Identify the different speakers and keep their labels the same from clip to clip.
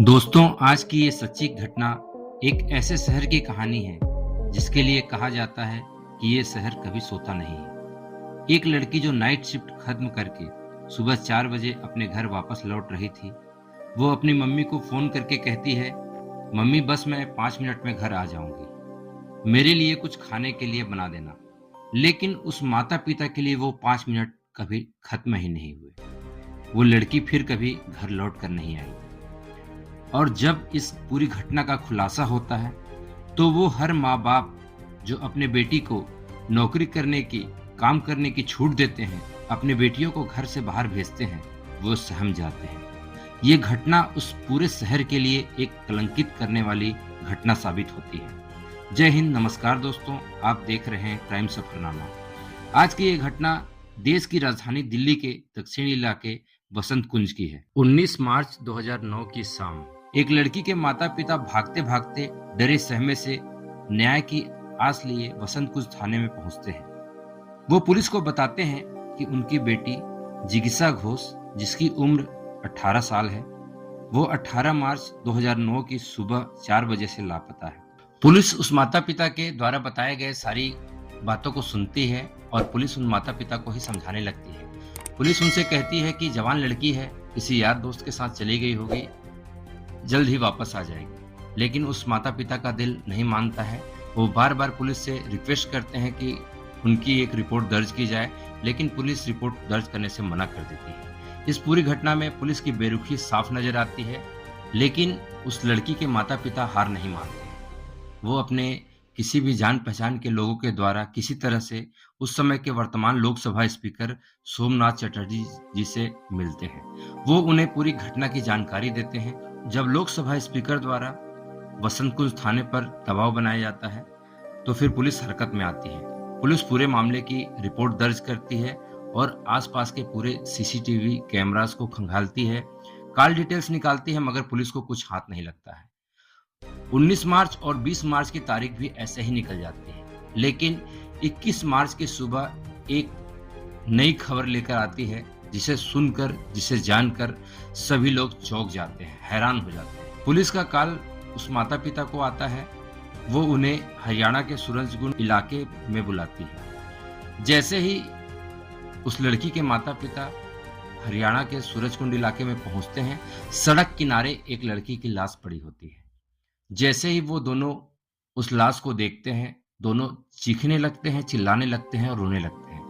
Speaker 1: दोस्तों, आज की ये सच्ची घटना एक ऐसे शहर की कहानी है जिसके लिए कहा जाता है कि ये शहर कभी सोता नहीं है। एक लड़की जो नाइट शिफ्ट खत्म करके सुबह 4 बजे अपने घर वापस लौट रही थी, वो अपनी मम्मी को फोन करके कहती है, मम्मी बस मैं 5 मिनट में घर आ जाऊंगी, मेरे लिए कुछ खाने के लिए बना देना। लेकिन उस माता पिता के लिए वो 5 मिनट कभी खत्म ही नहीं हुए। वो लड़की फिर कभी घर लौट कर नहीं आई। और जब इस पूरी घटना का खुलासा होता है तो वो हर माँ-बाप जो अपने बेटी को नौकरी करने की, काम करने की छूट देते हैं, अपनी बेटियों को घर से बाहर भेजते हैं, वो सहम जाते हैं। ये घटना उस पूरे शहर के लिए एक कलंकित करने वाली घटना साबित होती है। जय हिंद, नमस्कार दोस्तों, आप देख रहे हैं क्राइम सफरनामा। आज की ये घटना देश की राजधानी दिल्ली के दक्षिणी इलाके बसंत कुंज की है। 19 मार्च 2009 की शाम एक लड़की के माता पिता भागते भागते डरे सहमे से न्याय की आस लिए बसंत कुंज थाने में पहुंचते हैं। वो पुलिस को बताते हैं कि उनकी बेटी जिगीषा घोष, जिसकी उम्र 18 साल है, वो 18 मार्च 2009 की सुबह 4 बजे से लापता है। पुलिस उस माता पिता के द्वारा बताए गए सारी बातों को सुनती है और पुलिस उन माता पिता को ही समझाने लगती है। पुलिस उनसे कहती है कि जवान लड़की है, किसी यार दोस्त के साथ चली गई होगी, जल्द ही वापस आ जाएगी। लेकिन उस माता पिता का दिल नहीं मानता है। वो बार बार पुलिस से रिक्वेस्ट करते हैं कि उनकी एक रिपोर्ट दर्ज की जाए, लेकिन पुलिस रिपोर्ट दर्ज करने से मना कर देती है। इस पूरी घटना में पुलिस की बेरुखी साफ नजर आती है, लेकिन उस लड़की के माता पिता हार नहीं मानते। वो अपने किसी भी जान पहचान के लोगों के द्वारा किसी तरह से उस समय के वर्तमान लोकसभा स्पीकर सोमनाथ चटर्जी जी से मिलते हैं। वो उन्हें पूरी घटना की जानकारी देते हैं। जब लोकसभा स्पीकर द्वारा बसंत कुंज थाने पर दबाव बनाया जाता है तो फिर पुलिस हरकत में आती है। पुलिस पूरे मामले की रिपोर्ट दर्ज करती है और आसपास के पूरे सीसीटीवी कैमरास को खंगालती है, कॉल डिटेल्स निकालती है, मगर पुलिस को कुछ हाथ नहीं लगता है। 19 मार्च और 20 मार्च की तारीख भी ऐसे ही निकल जाती है, लेकिन 21 मार्च की सुबह एक नई खबर लेकर आती है, जिसे सुनकर, जिसे जानकर सभी लोग चौंक जाते हैं, हैरान हो जाते हैं। पुलिस का कॉल उस माता पिता को आता है। वो उन्हें हरियाणा के सूरजकुंड इलाके में बुलाती है। जैसे ही उस लड़की के माता पिता हरियाणा के सूरजकुंड इलाके में पहुंचते हैं, सड़क किनारे एक लड़की की लाश पड़ी होती है। जैसे ही वो दोनों उस लाश को देखते हैं, दोनों चीखने लगते हैं, चिल्लाने लगते हैं और रोने लगते हैं।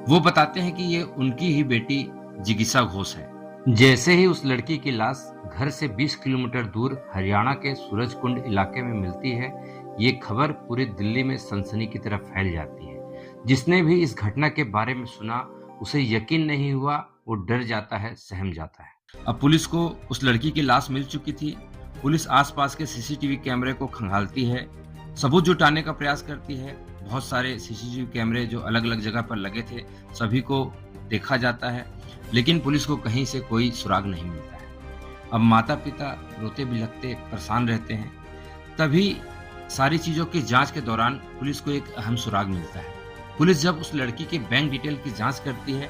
Speaker 1: वो बताते हैं कि ये उनकी ही बेटी जिगीषा घोष है। जैसे ही उस लड़की की लाश घर से 20 किलोमीटर दूर हरियाणा के सूरजकुंड इलाके में मिलती है, ये खबर पूरी दिल्ली में सनसनी की तरफ फैल जाती है। जिसने भी इस घटना के बारे में सुना, उसे यकीन नहीं हुआ, वो डर जाता है, सहम जाता है। अब पुलिस को उस लड़की की लाश मिल चुकी थी। पुलिस आसपास के सीसीटीवी कैमरे को खंगालती है, सबूत जुटाने का प्रयास करती है। बहुत सारे सीसीटीवी कैमरे जो अलग अलग जगह पर लगे थे, सभी को देखा जाता है, लेकिन पुलिस को कहीं से कोई सुराग नहीं मिलता है। अब माता पिता रोते बिलखते परेशान रहते हैं। तभी सारी चीजों की जांच के दौरान पुलिस को एक अहम सुराग मिलता है। पुलिस जब उस लड़की के बैंक डिटेल की जांच करती है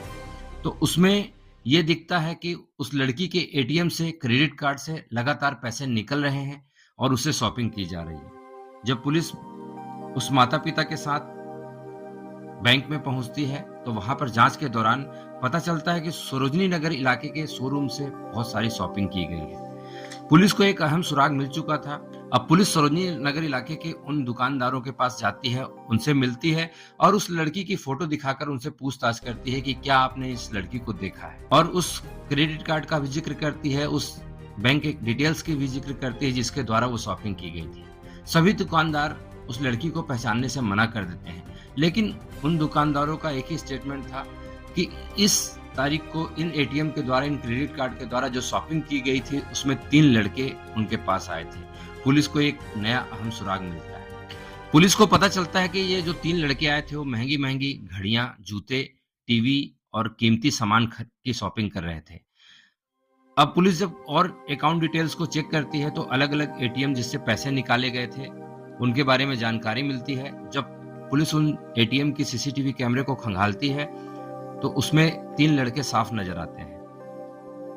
Speaker 1: तो उसमें ये दिखता है कि उस लड़की के एटीएम से, क्रेडिट कार्ड से लगातार पैसे निकल रहे हैं और उसे शॉपिंग की जा रही है। जब पुलिस उस माता पिता के साथ बैंक में पहुंचती है तो वहां पर जांच के दौरान पता चलता है कि सरोजनी नगर इलाके के शोरूम से बहुत सारी शॉपिंग की गई है। पुलिस को एक अहम सुराग मिल चुका था। अब पुलिस सरोजनी नगर इलाके के उन दुकानदारों के पास जाती है, उनसे मिलती है और उस लड़की की फोटो दिखाकर उनसे पूछताछ करती है कि क्या आपने इस लड़की को देखा है, और उस क्रेडिट कार्ड का भी जिक्र करती है, उस बैंक के डिटेल्स की भी जिक्र करती है जिसके द्वारा वो शॉपिंग की गई थी। सभी दुकानदार उस लड़की को पहचानने से मना कर देते हैं, लेकिन उन दुकानदारों का एक ही स्टेटमेंट था कि इस तारीख को इन एटीएम के द्वारा, इन क्रेडिट कार्ड के द्वारा जो शॉपिंग की गई थी, उसमें 3 लड़के उनके पास आए थे। पुलिस को एक नया अहम सुराग मिलता है। पुलिस को पता चलता है कि ये जो 3 लड़के आए थे वो महंगी महंगी घड़ियां, जूते, टीवी और कीमती सामान की शॉपिंग कर रहे थे। अब पुलिस जब और अकाउंट डिटेल्स को चेक करती है तो अलग अलग एटीएम जिससे पैसे निकाले गए थे उनके बारे में जानकारी मिलती है। जब पुलिस उन एटीएम की सीसीटीवी कैमरे को खंगालती है तो उसमें 3 लड़के साफ नजर आते हैं।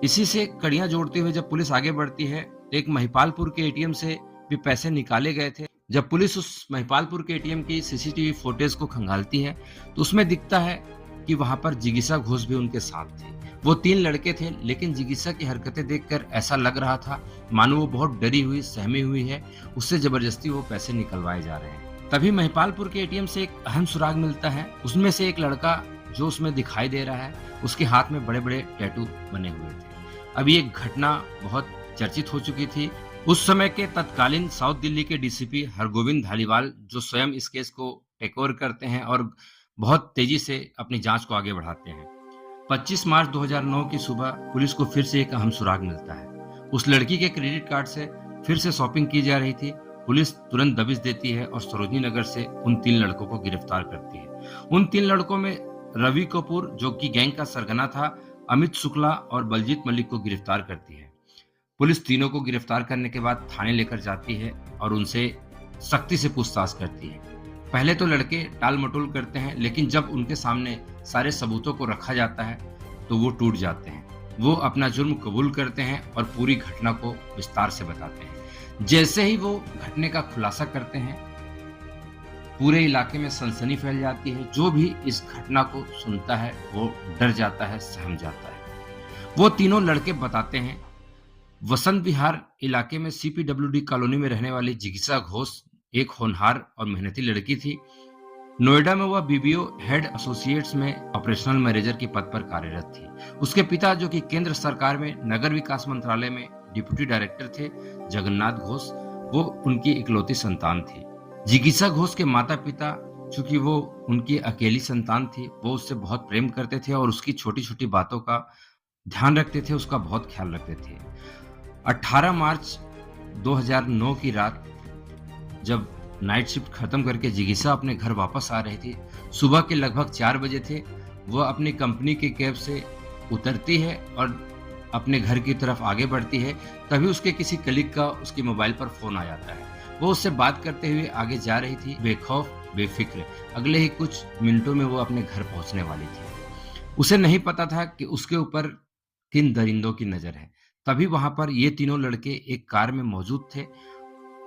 Speaker 1: इसी से कड़ियां जोड़ते हुए जब पुलिस आगे बढ़ती है एक महिपालपुर के एटीएम से भी पैसे निकाले गए थे। जब पुलिस उस महिपालपुर के एटीएम की सीसीटीवी फुटेज को खंगालती है तो उसमें दिखता है कि वहां पर जिगीसा घोष भी उनके साथ थे। वो 3 लड़के थे, लेकिन जिगीसा की हरकतें देखकर ऐसा लग रहा था मानो वो बहुत डरी हुई, सहमी हुई है, उससे जबरदस्ती वो पैसे निकलवाए जा रहे हैं। तभी महिपालपुर के एटीएम से एक अहम सुराग मिलता है। उसमें से एक लड़का जो उसमें दिखाई दे रहा है, उसके हाथ में बड़े बड़े टैटू बने हुए थे। अब ये घटना बहुत चर्चित हो चुकी थी। उस समय के तत्कालीन साउथ दिल्ली के डीसीपी हरगोविंद धालीवाल, जो स्वयं इस केस को टेक ओवर करते हैं और बहुत तेजी से अपनी जांच को आगे बढ़ाते हैं। 25 मार्च 2009 की सुबह पुलिस को फिर से एक अहम सुराग मिलता है। उस लड़की के क्रेडिट कार्ड से फिर से शॉपिंग की जा रही थी। पुलिस तुरंत दबिश देती है और सरोजनी नगर से उन 3 लड़कों को गिरफ्तार करती है। उन 3 लड़कों में रवि कपूर, जो कि गैंग का सरगना था, अमित शुक्ला और बलजीत मलिक को गिरफ्तार करती है। पुलिस तीनों को गिरफ्तार करने के बाद थाने लेकर जाती है और उनसे सख्ती से पूछताछ करती है। पहले तो लड़के टाल मटोल करते हैं, लेकिन जब उनके सामने सारे सबूतों को रखा जाता है तो वो टूट जाते हैं। वो अपना जुर्म कबूल करते हैं और पूरी घटना को विस्तार से बताते हैं। जैसे ही वो घटने का खुलासा करते हैं, पूरे इलाके में सनसनी फैल जाती है। जो भी इस घटना को सुनता है वो डर जाता है, सहम जाता है। वो तीनों लड़के बताते हैं, वसंत विहार इलाके में सीपीडब्ल्यूडी कॉलोनी में रहने वाली जिगीसा घोष एक होनहार और मेहनती लड़की थी। नोएडा में वह बीबीओ हेड एसोसिएट्स में ऑपरेशनल मैनेजर के पद पर कार्यरत थी। उसके पिता, जो कि केंद्र सरकार में नगर विकास मंत्रालय में डिप्टी डायरेक्टर थे, जगन्नाथ घोष, वो उनकी इकलौती संतान थी। जिगीसा घोष के माता पिता, चूंकि वो उनकी अकेली संतान थी, वो उससे बहुत प्रेम करते थे और उसकी छोटी छोटी बातों का ध्यान रखते थे, उसका बहुत ख्याल रखते थे। 18 मार्च 2009 की रात जब नाइट शिफ्ट खत्म करके जिगीसा अपने घर वापस आ रही थी, सुबह के लगभग 4 बजे थे, वह अपनी कंपनी के कैब से उतरती है और अपने घर की तरफ आगे बढ़ती है। तभी उसके किसी कलीग का उसके मोबाइल पर फोन आ जाता है। वो उससे बात करते हुए आगे जा रही थी, बेखौफ बेफिक्र। अगले ही कुछ मिनटों में वो अपने घर पहुंचने वाली थी। उसे नहीं पता था कि उसके ऊपर किन दरिंदों की नजर है। तभी वहां पर ये तीनों लड़के एक कार में मौजूद थे।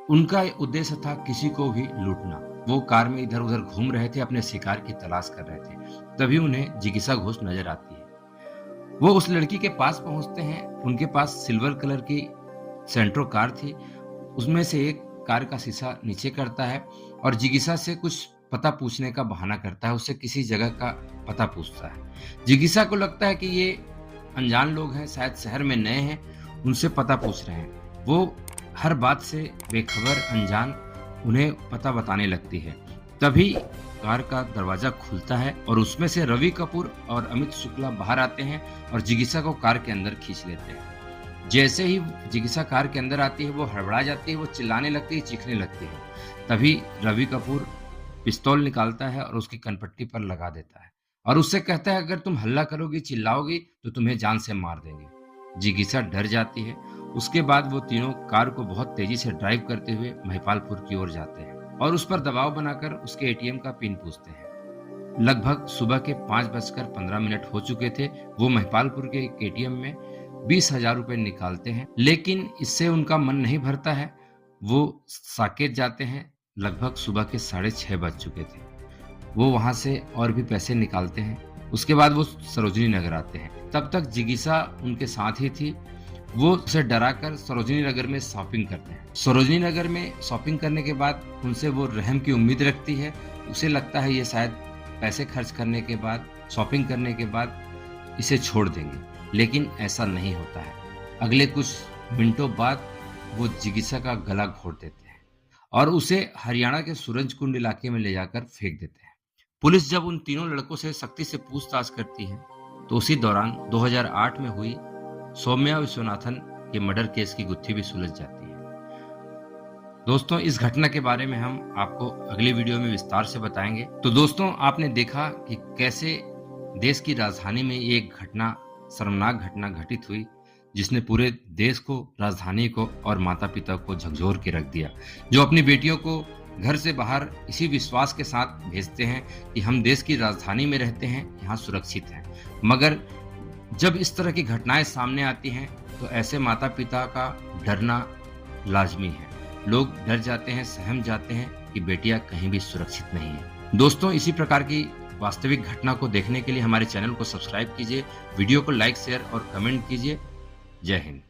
Speaker 1: उनका उद्देश्य था किसी को भी लूटना। वो कार में इधर उधर घूम रहे थे, अपने शिकार की तलाश कर रहे थे। तभी उन्हें जिगीसा घोष नजर आती है। वो उस लड़की के पास पहुंचते हैं। उनके पास सिल्वर कलर की सेंट्रो कार थी। उसमें से एक कार का शीशा नीचे करता है और जिगीसा से कुछ पता पूछने का बहाना करता है। उससे किसी जगह का पता पूछता है। जिगीसा को लगता है कि ये अनजान लोग हैं, शायद शहर में नए हैं, उनसे पता पूछ रहे हैं। वो हर बात से बेखबर, अनजान, उन्हें पता बताने लगती है। तभी कार का दरवाजा खुलता है और उसमें से रवि कपूर और अमित शुक्ला बाहर आते हैं और जिगीसा को कार के अंदर खींच लेते हैं। जैसे ही जिगीसा कार के अंदर आती है, वो हड़बड़ा जाती है, वो चिल्लाने लगती है, चीखने लगती है। तभी रवि कपूर पिस्तौल निकालता है और उसकी कनपट्टी पर लगा देता है और उससे कहता है, अगर तुम हल्ला करोगी, चिल्लाओगी तो तुम्हें जान से मार देंगे। जिगीसा डर जाती है। उसके बाद वो तीनों कार को बहुत तेजी से ड्राइव करते हुए महिपालपुर की ओर जाते हैं और उस पर दबाव बनाकर उसके एटीएम का पिन पूछते हैं। लगभग सुबह के 5:15 हो चुके थे। वो महिपालपुर के एक एटीएम में 20,000 रुपए निकालते हैं, लेकिन इससे उनका मन नहीं भरता है। वो साकेत जाते हैं। लगभग सुबह के 6:30 बज चुके थे। वो वहां से और भी पैसे निकालते हैं। उसके बाद वो सरोजनी नगर आते हैं। तब तक जिगीसा उनके साथ ही थी। वो उसे डराकर सरोजनी नगर में शॉपिंग करते हैं। सरोजनी नगर में शॉपिंग करने के बाद उनसे वो रहम की उम्मीद रखती है। उसे लगता है ये शायद पैसे खर्च करने के बाद, शॉपिंग करने के बाद इसे छोड़ देंगे, लेकिन ऐसा नहीं होता है। अगले कुछ मिनटों बाद वो जिगीसा का गला घोट देते हैं और उसे हरियाणा के सूरजकुंड इलाके में ले जाकर फेंक देते हैं। पुलिस जब उन तीनों लड़कों से सख्ती से पूछताछ करती है तो उसी दौरान 2008 में हुई सौम्या विश्वनाथन के मर्डर केस की गुत्थी भी सुलझ जाती है। दोस्तों, इस घटना के बारे में हम आपको अगले वीडियो में विस्तार से बताएंगे। तो दोस्तों, आपने देखा कि कैसे देश की राजधानी में एक घटना, शर्मनाक घटना घटित हुई, जिसने पूरे देश को, राजधानी को और माता पिता को झकझोर के रख दिया, जो अपनी बेटियों को घर से बाहर इसी विश्वास के साथ भेजते हैं कि हम देश की राजधानी में रहते हैं, यहाँ सुरक्षित हैं। मगर जब इस तरह की घटनाएं सामने आती हैं तो ऐसे माता पिता का डरना लाजमी है। लोग डर जाते हैं, सहम जाते हैं कि बेटियां कहीं भी सुरक्षित नहीं है। दोस्तों, इसी प्रकार की वास्तविक घटना को देखने के लिए हमारे चैनल को सब्सक्राइब कीजिए, वीडियो को लाइक, शेयर और कमेंट कीजिए। जय हिंद।